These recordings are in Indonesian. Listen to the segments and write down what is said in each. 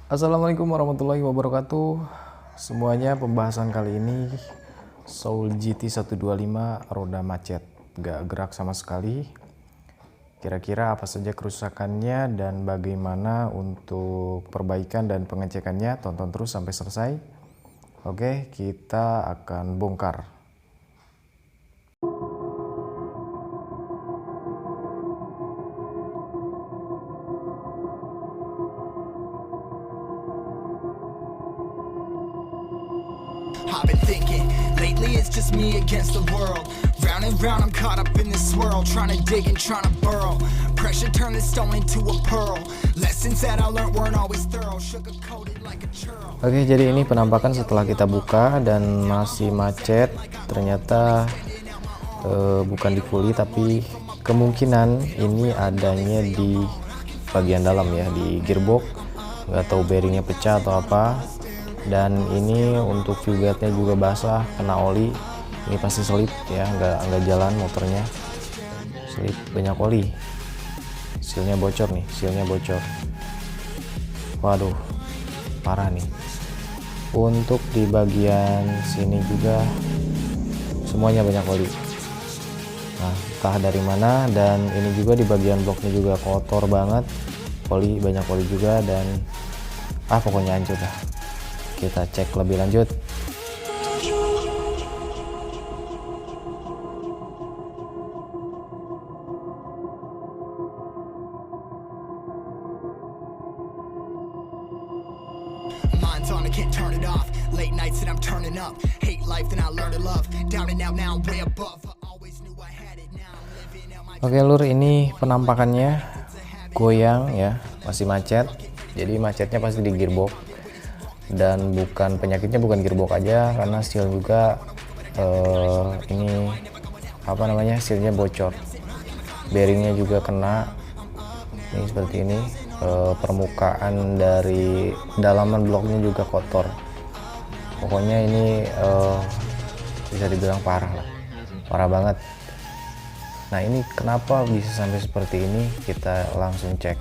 Assalamualaikum warahmatullahi wabarakatuh. Semuanya pembahasan kali ini Soul GT 125 roda macet, gak gerak sama sekali. Kira-kira apa saja kerusakannya dan bagaimana untuk perbaikan dan pengecekannya, tonton terus sampai selesai. Oke, kita akan bongkar. I've been thinking, lately it's just me against the world. Round and round I'm caught up in this swirl, trying to dig and trying to burrow. Pressure turned the stone into a pearl. Lessons that I learned weren't always thorough, sugar-coated like a churl. Oke, jadi ini penampakan setelah kita buka dan masih macet. Ternyata bukan di fully, tapi kemungkinan ini adanya di bagian dalam ya, di gearbox. Nggak tahu bearingnya pecah atau apa. Dan ini untuk fugatnya juga basah, kena oli. Ini pasti selip ya, nggak jalan motornya. Selip banyak oli. Sealnya bocor nih, sealnya bocor. Waduh, parah nih. Untuk di bagian sini juga semuanya banyak oli. Nah, entah dari mana. Dan ini juga di bagian bloknya juga kotor banget, oli, banyak oli juga. Dan pokoknya hancur dah. Kita cek lebih lanjut. Mind's on, I can't turn it off. Late nights and I'm turning up. Hate life, then I learn to love. Down and out, now I'm way above. I always knew I had it, now I'm living out my... Oke lur, ini penampakannya goyang ya, masih macet. Jadi macetnya pasti di gearbox. Dan bukan penyakitnya bukan gearbox aja, karena seal juga ini sealnya bocor, bearingnya juga kena. Ini seperti ini, permukaan dari dalaman bloknya juga kotor. Pokoknya ini bisa dibilang parah lah, parah banget. Nah, ini kenapa bisa sampai seperti ini, kita langsung cek.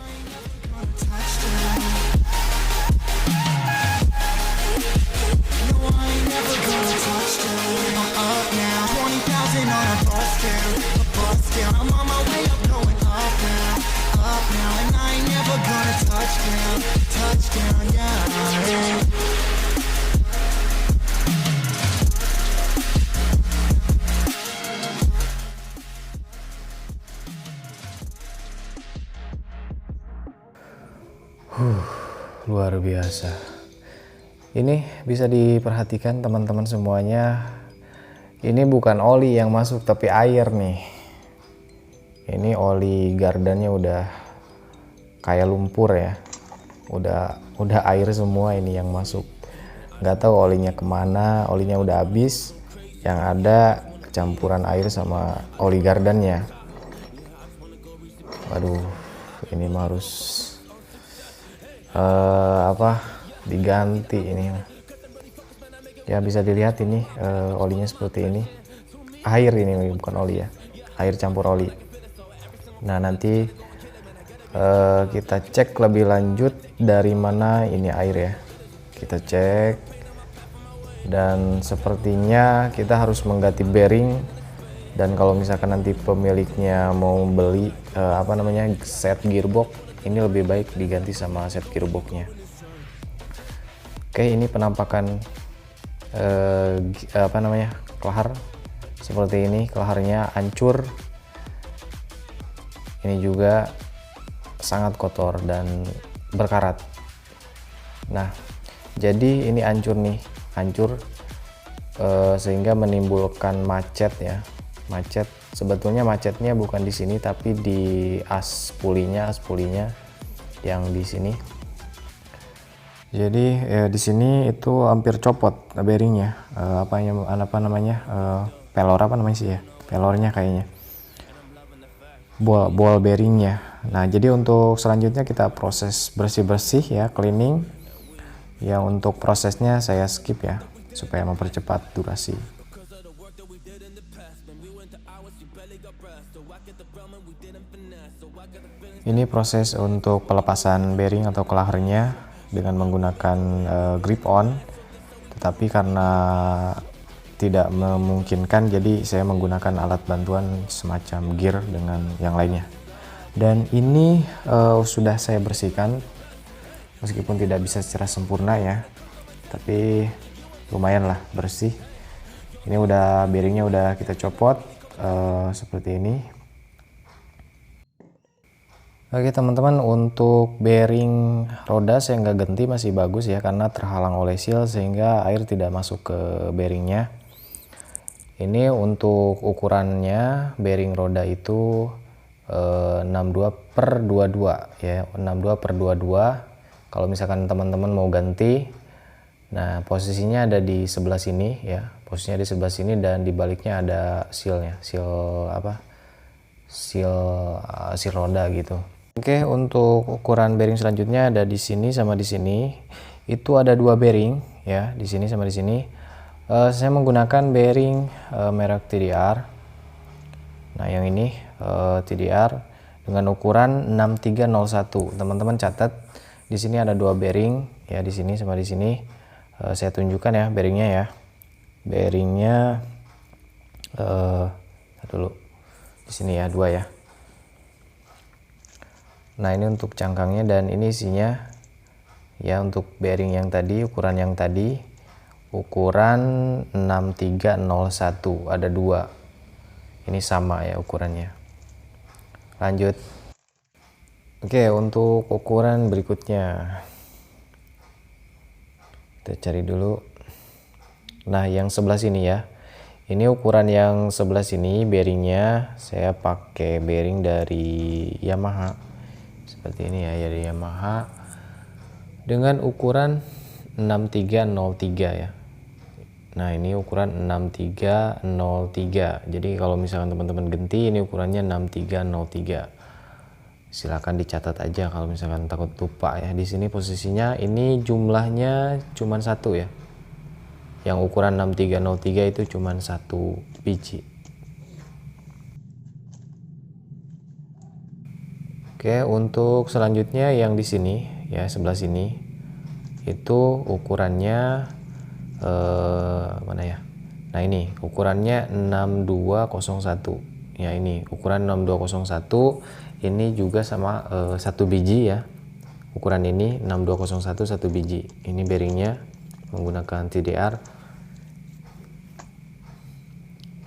Luar biasa. Ini bisa diperhatikan teman-teman semuanya. Ini bukan oli yang masuk tapi air nih. Ini oli gardannya udah kayak lumpur ya. Udah air semua ini yang masuk. Nggak tahu olinya kemana, olinya udah habis. Yang ada campuran air sama oli gardannya. Waduh, ini mah harus diganti ini ya. Bisa dilihat ini olinya seperti ini, air ini bukan oli ya, air campur oli. Nah, nanti kita cek lebih lanjut dari mana ini air ya, kita cek. Dan sepertinya kita harus mengganti bearing. Dan kalau misalkan nanti pemiliknya mau beli set gearbox, ini lebih baik diganti sama set gearboxnya. Oke, ini penampakan kelahar seperti ini. Kelaharnya hancur. Ini juga sangat kotor dan berkarat. Nah, jadi ini hancur nih, sehingga menimbulkan macet ya. Macet, sebetulnya macetnya bukan di sini tapi di as pulinya yang di sini. Jadi di sini itu hampir copot bearingnya, pelornya kayaknya, ball bearingnya. Nah, jadi untuk selanjutnya kita proses bersih ya, cleaning. Ya, untuk prosesnya saya skip ya supaya mempercepat durasi. Ini proses untuk pelepasan bearing atau kelaharnya dengan menggunakan grip on, tetapi karena tidak memungkinkan jadi saya menggunakan alat bantuan semacam gear dengan yang lainnya. Dan ini sudah saya bersihkan, meskipun tidak bisa secara sempurna ya, tapi lumayan lah bersih. Ini udah bearingnya udah kita copot seperti ini. Oke teman-teman, untuk bearing roda saya nggak ganti, masih bagus ya karena terhalang oleh seal sehingga air tidak masuk ke bearingnya. Ini untuk ukurannya bearing roda itu 62/22 ya, 62/22. Kalau misalkan teman-teman mau ganti, nah posisinya ada di sebelah sini ya, posisinya di sebelah sini dan di baliknya ada sealnya, seal roda gitu. Oke, untuk ukuran bearing selanjutnya ada di sini sama di sini. Itu ada dua bearing ya, di sini sama di sini. Saya menggunakan bearing merek TDR. Nah, yang ini TDR dengan ukuran 6301. Teman-teman catat, di sini ada dua bearing ya, di sini sama di sini. Saya tunjukkan ya bearingnya ya. Bearingnya dulu di sini ya, dua ya. Nah, ini untuk cangkangnya dan ini isinya ya. Untuk bearing yang tadi, ukuran yang tadi ukuran 6301, ada dua. Ini sama ya ukurannya. Lanjut. Oke, untuk ukuran berikutnya kita cari dulu. Nah, yang sebelah sini ya. Ini ukuran yang sebelah sini bearingnya saya pakai bearing dari Yamaha. Seperti ini ya, dari Yamaha dengan ukuran 6303 ya. Nah, ini ukuran 6303. Jadi kalau misalkan teman-teman ganti, ini ukurannya 6303. Silakan dicatat aja kalau misalkan takut lupa ya. Di sini posisinya ini jumlahnya cuma satu ya. Yang ukuran 6303 itu cuma satu biji. Oke, untuk selanjutnya yang di sini ya, sebelah sini itu ukurannya mana ya? Nah, ini ukurannya 6201 ya, ini ukuran 6201. Ini juga sama satu biji ya, ukuran ini 6201 satu biji. Ini bearingnya menggunakan TDR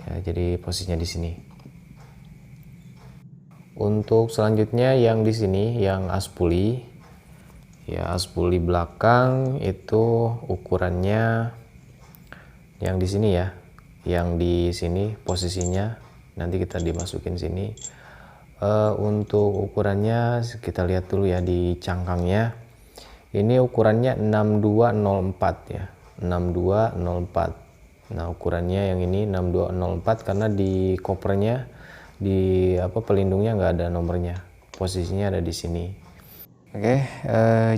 ya, jadi posisinya di sini. Untuk selanjutnya yang di sini, yang aspuli ya, aspuli belakang itu ukurannya yang di sini ya, yang di sini posisinya nanti kita dimasukin sini. Untuk ukurannya kita lihat dulu ya di cangkangnya. Ini ukurannya 6204 ya, 6204. Nah, ukurannya yang ini 6204 karena di kopernya, di pelindungnya nggak ada nomornya, posisinya ada di sini. Oke,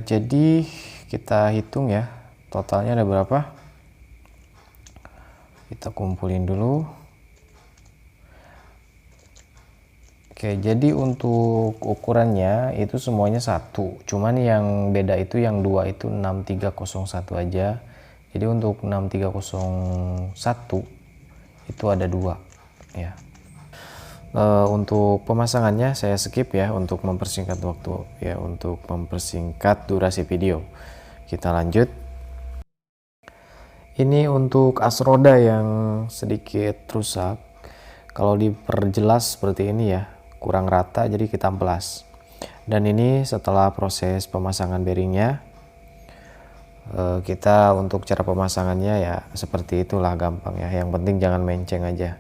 jadi kita hitung ya, totalnya ada berapa, kita kumpulin dulu. Oke, jadi untuk ukurannya itu semuanya satu, cuman yang beda itu yang dua itu 6301 aja. Jadi untuk 6301 itu ada dua ya. Untuk pemasangannya saya skip ya, untuk mempersingkat waktu ya, untuk mempersingkat durasi video. Kita lanjut. Ini untuk as roda yang sedikit rusak. Kalau diperjelas seperti ini ya, kurang rata jadi kita amplas. Dan ini setelah proses pemasangan bearingnya, kita untuk cara pemasangannya ya seperti itulah, gampang ya. Yang penting jangan menceng aja.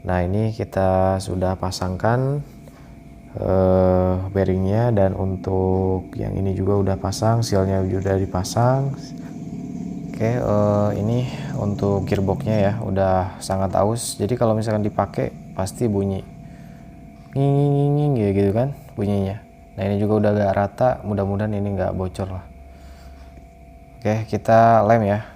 Nah, ini kita sudah pasangkan bearingnya, dan untuk yang ini juga udah pasang, sealnya sudah dipasang. Oke, ini untuk gearboxnya ya udah sangat aus, jadi kalau misalkan dipakai pasti bunyi nging gitu kan bunyinya. Nah, ini juga udah agak rata, mudah-mudahan ini nggak bocor lah. Oke, kita lem ya.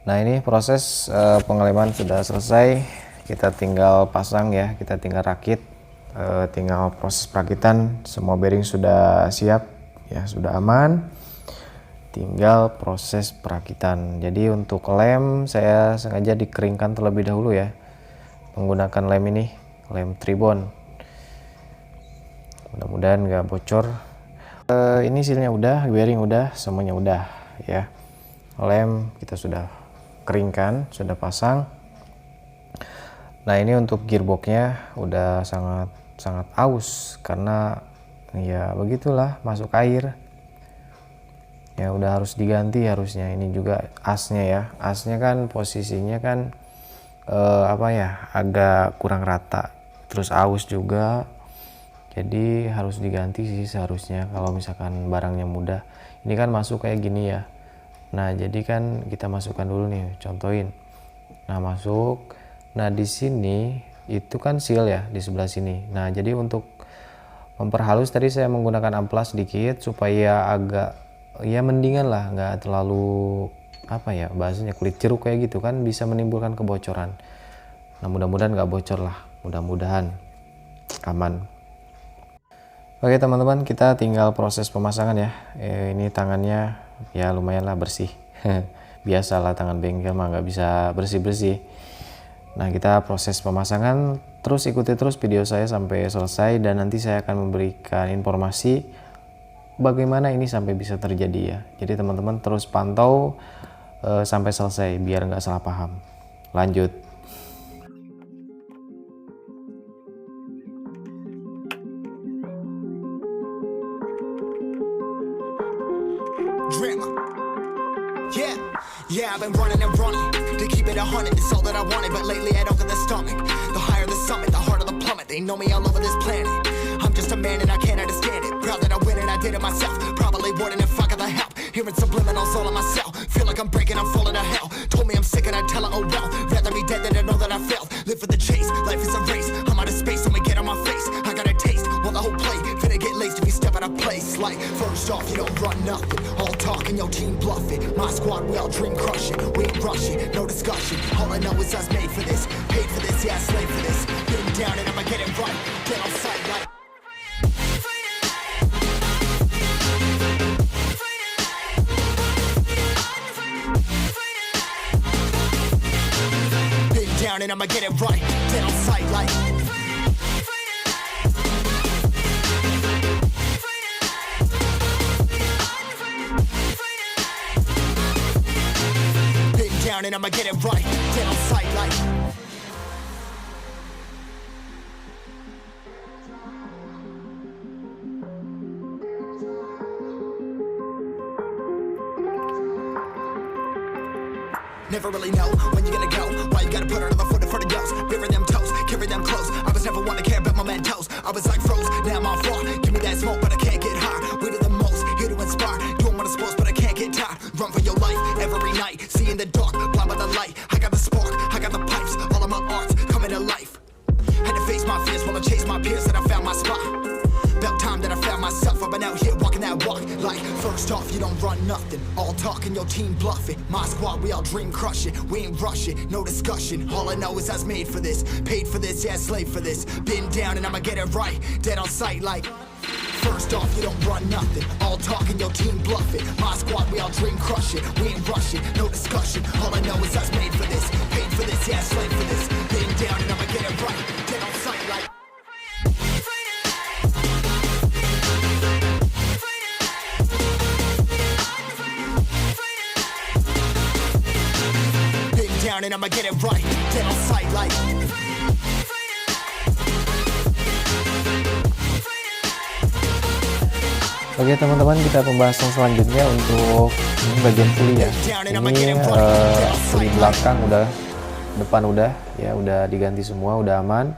Nah, ini proses pengeleman sudah selesai. kita tinggal pasang ya, kita tinggal rakit, tinggal proses perakitan. Semua bearing sudah siap ya, sudah aman, tinggal proses perakitan. Jadi untuk lem saya sengaja dikeringkan terlebih dahulu ya, menggunakan lem ini, lem tribon. Mudah-mudahan nggak bocor. Ini sealnya udah, bearing udah, semuanya udah ya. Lem kita sudah keringkan, sudah pasang. Nah ini untuk gearboxnya udah sangat aus karena ya begitulah, masuk air ya, udah harus diganti harusnya. Ini juga asnya ya, asnya kan posisinya kan agak kurang rata, terus aus juga, jadi harus diganti sih seharusnya kalau misalkan barangnya mudah. Ini kan masuk kayak gini ya. Nah jadi kan kita masukkan dulu nih, contohin. Nah masuk. Nah di sini itu kan seal ya, di sebelah sini. Nah jadi untuk memperhalus tadi saya menggunakan amplas sedikit supaya agak ya mendingan lah, nggak terlalu bahasanya kulit jeruk kayak gitu kan, bisa menimbulkan kebocoran. Nah mudah-mudahan nggak bocor lah, mudah-mudahan aman. Oke teman-teman, kita tinggal proses pemasangan ya. Ini tangannya ya lumayan lah bersih. Biasalah tangan bengkel mah nggak bisa bersih-bersih. Nah kita proses pemasangan, terus ikuti terus video saya sampai selesai, dan nanti saya akan memberikan informasi bagaimana ini sampai bisa terjadi ya. Jadi teman-teman terus pantau sampai selesai biar nggak salah paham. Lanjut. Yeah, I've been running and running to keep it 100. It's all that I wanted, but lately I don't get the stomach. The higher the summit, the harder the plummet. They know me all over this planet. I'm just a man and I can't understand it. Proud that I win and I did it myself. Probably wouldn't if I got the help. Hearing subliminals all on myself. Feel like I'm breaking, I'm falling to hell. Told me I'm sick and I tell her, oh well. Rather be dead than to know that I failed. Live for the chase, life is a race. I'm out of space, so me get on my face. I got a taste, well the whole plate finna get laced if you step out of place. Like, first off, you don't run nothing. All talk and your team bluff it. My squad, we all dream crushing. We ain't rushing, no discussion. All I know is I was made for this. Paid for this, yeah, I slaved for this. Been down and I'ma get it right. Get on sight like. Been down and I'ma get it right. Get on sight like. And I'ma get it right, dead on sight like. Never really know when you're gonna go. Why you gotta put another foot in front of yours? Bury them toes, carry them close. I was never one to care about my mentos. I was like froze, now I'm on floor. Give me that smoke, but I can't get high. We do the most, here to inspire. Doing what I'm supposed, but I can't get tired. Run for your life every night. See in the dark, blind by the light. I got the spark, I got the pipes. All of my arts coming to life. Had to face my fears while I chase my peers, and I found my spot. About time that I found myself. I've been out here walking that walk. Like, first off, you don't run nothing. All talk and your team bluffing. My squad, we all dream crushing. We ain't rushing, no discussion. All I know is I was made for this. Paid for this, yeah, slave for this. Been down and I'ma get it right. Dead on sight like. First off, you don't run nothing. All talk and your team bluffing. My squad, we all dream crushing. We ain't rushing, no discussion. All I know is I was made for this. Paid for this, yeah, slave for this. Been down and I'ma get it right. Dead on sight like. Been down and I'ma get it right. Dead on sight like. Oke teman-teman, kita pembahasan selanjutnya untuk bagian puli ya. Ini puli belakang udah, depan udah ya, udah diganti semua, udah aman.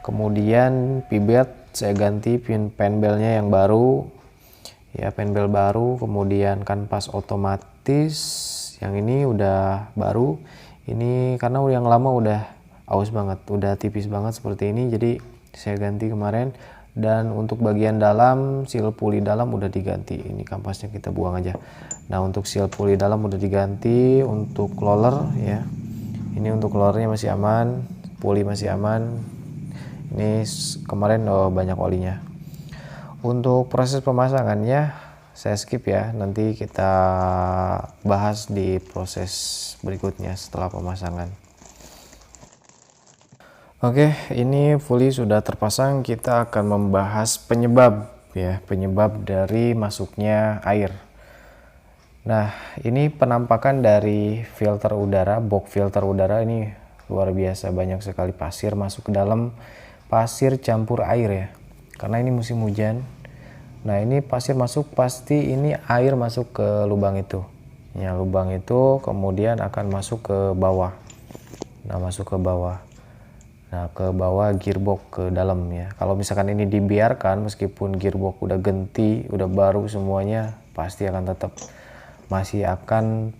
Kemudian pibet saya ganti, pin penbelnya yang baru ya, penbel baru. Kemudian kanvas otomatis yang ini udah baru. Ini karena yang lama udah aus banget, udah tipis banget seperti ini, jadi saya ganti kemarin. Dan untuk bagian dalam, seal puli dalam udah diganti. Ini kampasnya kita buang aja. Nah untuk seal puli dalam udah diganti. Untuk roller ya, ini untuk rollernya masih aman, puli masih aman. Ini kemarin banyak olinya. Untuk proses pemasangannya saya skip ya, nanti kita bahas di proses berikutnya setelah pemasangan. Oke, ini fully sudah terpasang. Kita akan membahas penyebab ya, penyebab dari masuknya air. Nah, ini penampakan dari filter udara, box filter udara ini luar biasa, banyak sekali pasir masuk ke dalam, pasir campur air ya. Karena ini musim hujan. Nah, ini pasir masuk, pasti ini air masuk ke lubang itu. Ya, lubang itu kemudian akan masuk ke bawah. Nah, masuk ke bawah. Nah, ke bawah gearbox ke dalam ya. Kalau misalkan ini dibiarkan, meskipun gearbox udah ganti, udah baru semuanya, pasti akan tetap masih akan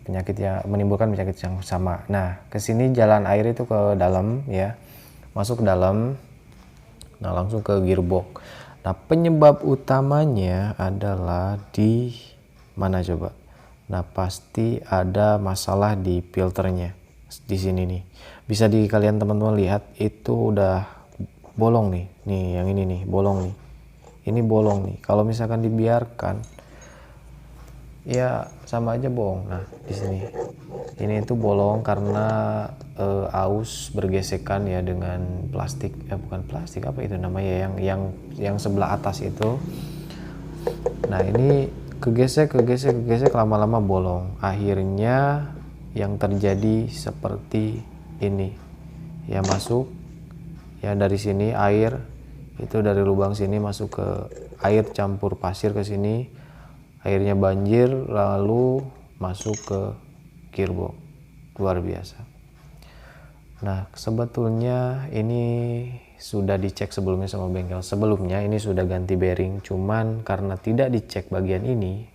menimbulkan penyakit yang sama. Nah, ke sini jalan air itu ke dalam ya. Masuk ke dalam. Nah, langsung ke gearbox. Nah, penyebab utamanya adalah di mana coba? Nah, pasti ada masalah di filternya. Di sini nih. Bisa kalian teman-teman lihat itu udah bolong nih. Nih, yang ini nih, bolong nih. Ini bolong nih. Kalau misalkan dibiarkan ya sama aja bohong. Nah, di sini. Ini itu bolong karena aus bergesekan ya dengan plastik, bukan plastik, apa itu namanya, yang sebelah atas itu. Nah, ini kegesek lama-lama bolong. Akhirnya yang terjadi seperti ini. Ya, masuk ya dari sini air itu dari lubang sini masuk ke air campur pasir ke sini. Airnya banjir lalu masuk ke gearbox. Luar biasa. Nah, sebetulnya ini sudah dicek sebelumnya sama bengkel. Sebelumnya ini sudah ganti bearing, cuman karena tidak dicek bagian ini,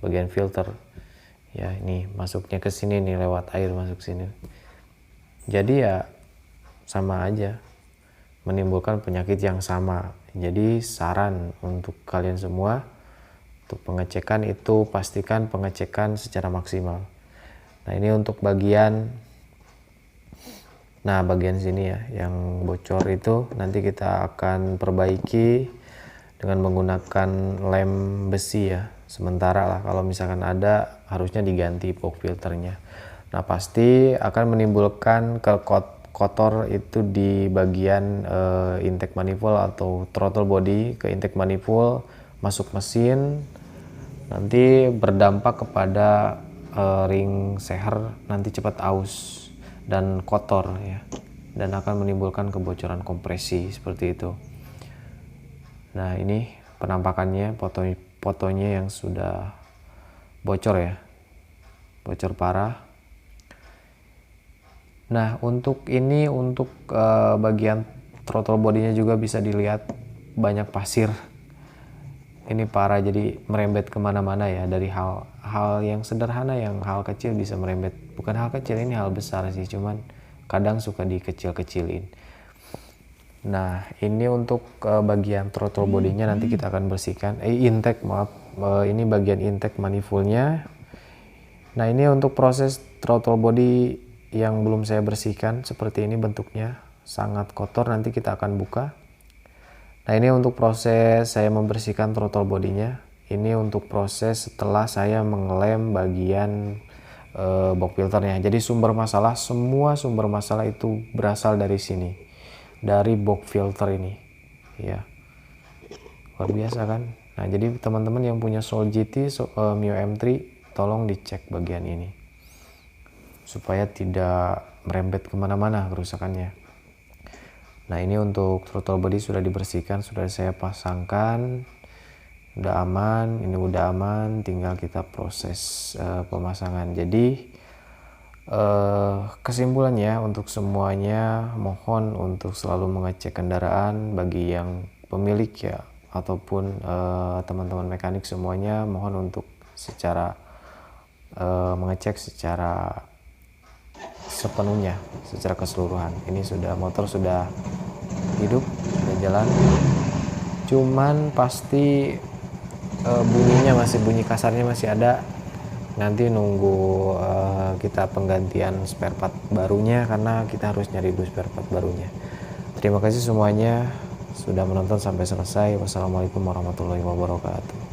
bagian filter. Ya, ini masuknya ke sini nih, lewat air masuk sini. Jadi ya sama aja, menimbulkan penyakit yang sama. Jadi saran untuk kalian semua, untuk pengecekan itu pastikan pengecekan secara maksimal. Nah, ini untuk bagian sini ya yang bocor itu nanti kita akan perbaiki dengan menggunakan lem besi ya, sementara lah. Kalau misalkan ada harusnya diganti box filternya. Nah, pasti akan menimbulkan kotor itu di bagian intake manifold atau throttle body ke intake manifold, masuk mesin, nanti berdampak kepada ring seher, nanti cepat aus dan kotor ya, dan akan menimbulkan kebocoran kompresi seperti itu. Nah, ini penampakannya, fotonya yang sudah bocor ya, bocor parah. Nah, untuk bagian throttle bodinya juga bisa dilihat banyak pasir. Ini parah, jadi merembet kemana-mana ya, dari hal yang sederhana, yang hal kecil bisa merembet. Bukan hal kecil, ini hal besar sih, cuman kadang suka dikecil-kecilin. Nah, ini untuk bagian throttle bodinya nanti kita akan bersihkan. Ini bagian intake manifoldnya. Nah, ini untuk proses throttle body yang belum saya bersihkan, seperti ini bentuknya, sangat kotor, nanti kita akan buka. Nah, ini untuk proses saya membersihkan throttle bodinya. Ini untuk proses setelah saya mengelem bagian box filternya. Jadi semua sumber masalah itu berasal dari sini, dari box filter ini ya. Luar biasa kan. Nah, jadi teman-teman yang punya Soul GT, Mio M3, tolong dicek bagian ini supaya tidak merembet kemana-mana kerusakannya. Nah, ini untuk throttle body sudah dibersihkan, sudah saya pasangkan, udah aman. Ini udah aman, tinggal kita proses pemasangan. Jadi kesimpulannya untuk semuanya, mohon untuk selalu mengecek kendaraan bagi yang pemilik ya, ataupun teman-teman mekanik semuanya, mohon untuk mengecek secara sepenuhnya, secara keseluruhan. Ini motor sudah hidup, sudah jalan, cuman pasti bunyi kasarnya masih ada. nanti nunggu kita penggantian spare part barunya, karena kita harus nyari dulu spare part barunya. Terima kasih semuanya sudah menonton sampai selesai. Wassalamualaikum warahmatullahi wabarakatuh.